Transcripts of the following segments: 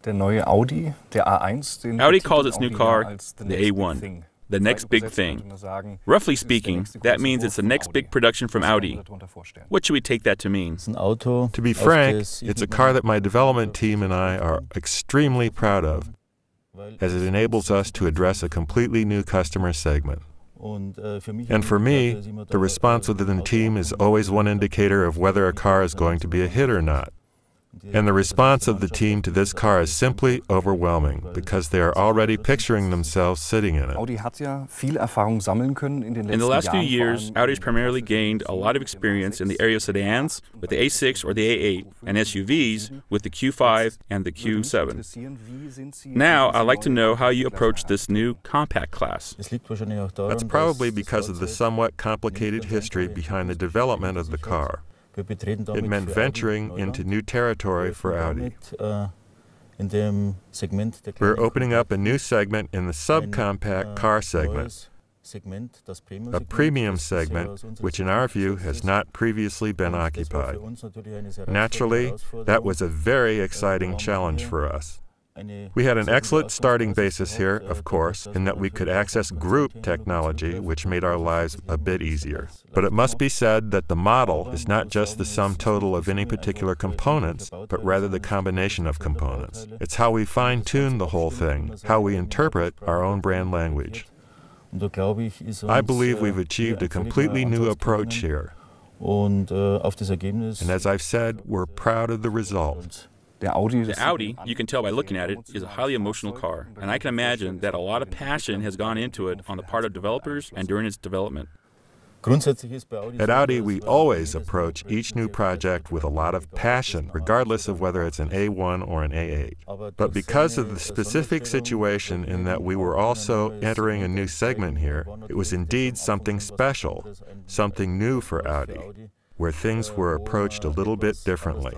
Audi calls its new car the A1, the next big thing. Roughly speaking, that means it's the next big production from Audi. What should we take that to mean? To be frank, it's a car that my development team and I are extremely proud of, as it enables us to address a completely new customer segment. And for me, the response within the team is always one indicator of whether a car is going to be a hit or not. And the response of the team to this car is simply overwhelming, because they are already picturing themselves sitting in it. In the last few years, Audi's primarily gained a lot of experience in the area of sedans with the A6 or the A8, and SUVs with the Q5 and the Q7. Now, I'd like to know how you approach this new compact class. That's probably because of the somewhat complicated history behind the development of the car. It meant venturing into new territory for Audi. We're opening up a new segment in the subcompact car segment, a premium segment which in our view has not previously been occupied. Naturally, that was a very exciting challenge for us. We had an excellent starting basis here, of course, in that we could access group technology, which made our lives a bit easier. But it must be said that the model is not just the sum total of any particular components, but rather the combination of components. It's how we fine-tune the whole thing, how we interpret our own brand language. I believe we've achieved a completely new approach here. And as I've said, we're proud of the result. The Audi, you can tell by looking at it, is a highly emotional car, and I can imagine that a lot of passion has gone into it on the part of developers and during its development. At Audi, we always approach each new project with a lot of passion, regardless of whether it's an A1 or an A8. But because of the specific situation in that we were also entering a new segment here, it was indeed something special, something new for Audi, where things were approached a little bit differently.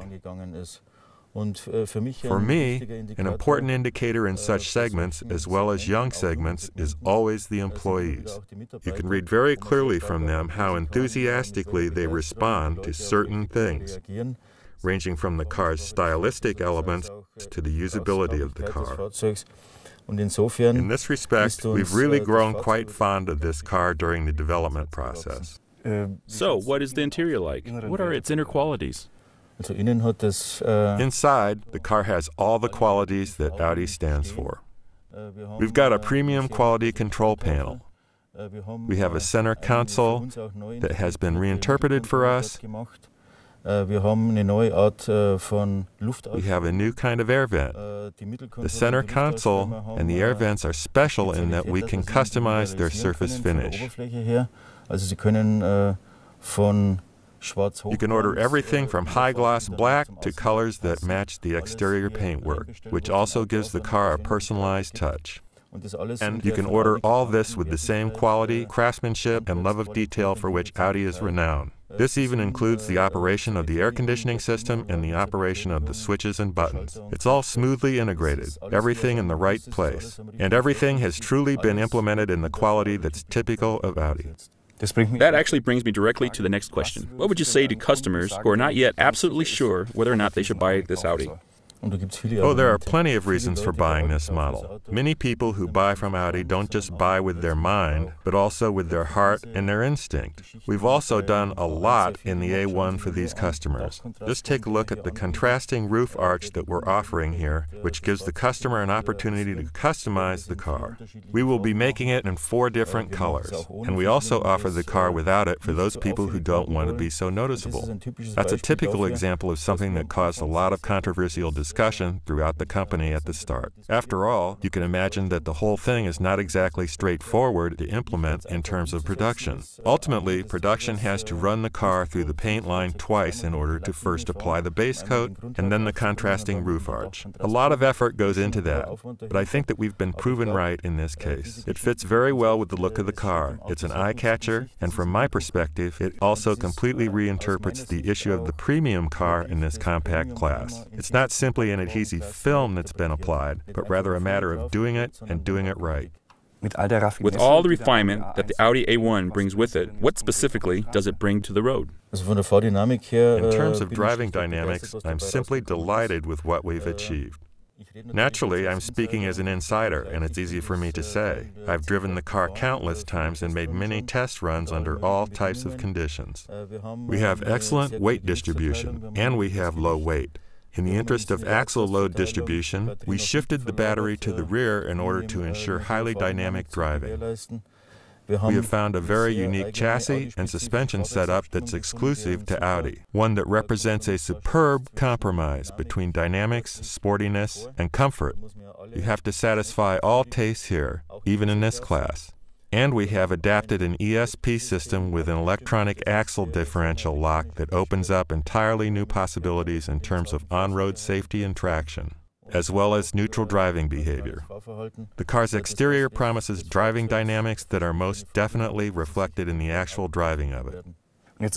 For me, an important indicator in such segments, as well as young segments, is always the employees. You can read very clearly from them how enthusiastically they respond to certain things, ranging from the car's stylistic elements to the usability of the car. In this respect, we've really grown quite fond of this car during the development process. So, what is the interior like? What are its inner qualities? Inside, the car has all the qualities that Audi stands for. We've got a premium quality control panel. We have a center console that has been reinterpreted for us. We have a new kind of air vent. The center console and the air vents are special in that we can customize their surface finish. You can order everything from high-gloss black to colors that match the exterior paintwork, which also gives the car a personalized touch. And you can order all this with the same quality, craftsmanship, and love of detail for which Audi is renowned. This even includes the operation of the air conditioning system and the operation of the switches and buttons. It's all smoothly integrated, everything in the right place, and everything has truly been implemented in the quality that's typical of Audi. That actually brings me directly to the next question. What would you say to customers who are not yet absolutely sure whether or not they should buy this Audi? Oh, there are plenty of reasons for buying this model. Many people who buy from Audi don't just buy with their mind, but also with their heart and their instinct. We've also done a lot in the A1 for these customers. Just take a look at the contrasting roof arch that we're offering here, which gives the customer an opportunity to customize the car. We will be making it in 4 different colors, and we also offer the car without it for those people who don't want to be so noticeable. That's a typical example of something that caused a lot of controversial discussion throughout the company at the start. After all, you can imagine that the whole thing is not exactly straightforward to implement in terms of production. Ultimately, production has to run the car through the paint line twice in order to first apply the base coat and then the contrasting roof arch. A lot of effort goes into that, but I think that we've been proven right in this case. It fits very well with the look of the car. It's an eye-catcher, and from my perspective, it also completely reinterprets the issue of the premium car in this compact class. It's not simply an adhesive film that's been applied, but rather a matter of doing it and doing it right. With all the refinement that the Audi A1 brings with it, what specifically does it bring to the road? In terms of driving dynamics, I'm simply delighted with what we've achieved. Naturally, I'm speaking as an insider, and it's easy for me to say. I've driven the car countless times and made many test runs under all types of conditions. We have excellent weight distribution, and we have low weight. In the interest of axle load distribution, we shifted the battery to the rear in order to ensure highly dynamic driving. We have found a very unique chassis and suspension setup that's exclusive to Audi, one that represents a superb compromise between dynamics, sportiness, and comfort. You have to satisfy all tastes here, even in this class. And we have adapted an ESP system with an electronic axle differential lock that opens up entirely new possibilities in terms of on-road safety and traction, as well as neutral driving behavior. The car's exterior promises driving dynamics that are most definitely reflected in the actual driving of it. It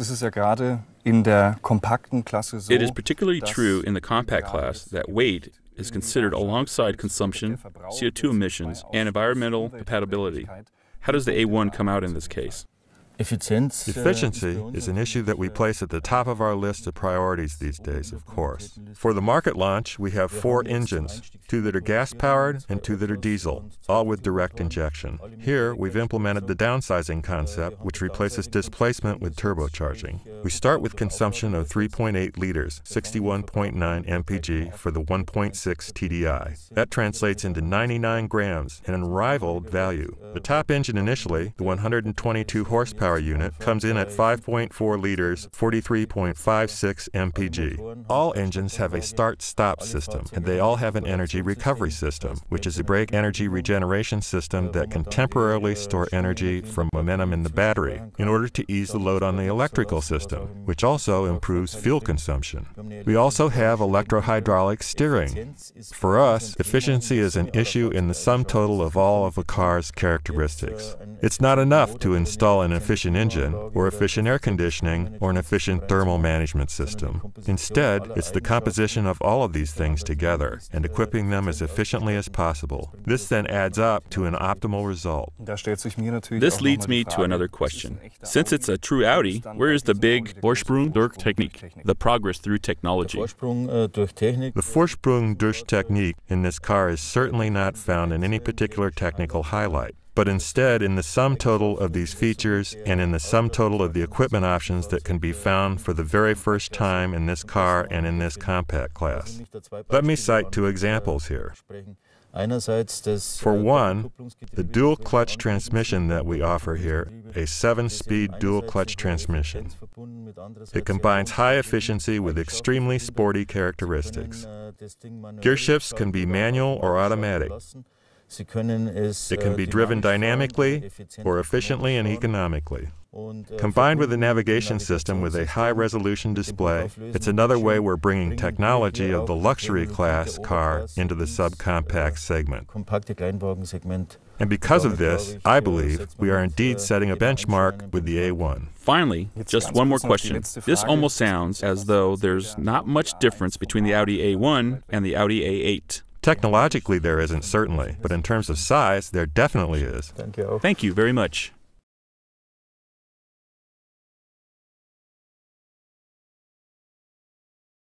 is particularly true in the compact class that weight is considered alongside consumption, CO2 emissions, and environmental compatibility. How does the A1 come out in this case? Efficiency is an issue that we place at the top of our list of priorities these days, of course. For the market launch, we have 4 engines, 2 that are gas-powered and 2 that are diesel, all with direct injection. Here, we've implemented the downsizing concept, which replaces displacement with turbocharging. We start with consumption of 3.8 liters, 61.9 mpg for the 1.6 TDI. That translates into 99 grams, an unrivaled value. The top engine initially, the 122 horsepower unit, comes in at 5.4 liters, 43.56 mpg. All engines have a start-stop system, and they all have an energy recovery system, which is a brake energy regeneration system that can temporarily store energy from momentum in the battery in order to ease the load on the electrical system, which also improves fuel consumption. We also have electro-hydraulic steering. For us, efficiency is an issue in the sum total of all of a car's characteristics. It's not enough to install an efficient engine, or efficient air conditioning, or an efficient thermal management system. Instead, it's the composition of all of these things together and equipping them as efficiently as possible. This then adds up to an optimal result. This leads me to another question. Since it's a true Audi, where is the big Vorsprung durch Technik, the progress through technology? The Vorsprung durch Technik in this car is certainly not found in any particular technical highlight, but instead in the sum total of these features and in the sum total of the equipment options that can be found for the very first time in this car and in this compact class. Let me cite 2 examples here. For one, the dual clutch transmission that we offer here, a 7-speed dual clutch transmission. It combines high efficiency with extremely sporty characteristics. Gear shifts can be manual or automatic. It can be driven dynamically or efficiently and economically. Combined with a navigation system with a high-resolution display, it's another way we're bringing technology of the luxury class car into the subcompact segment. And because of this, I believe we are indeed setting a benchmark with the A1. Finally, just one more question. This almost sounds as though there's not much difference between the Audi A1 and the Audi A8. Technologically, there isn't, certainly, but in terms of size, there definitely is. Thank you very much.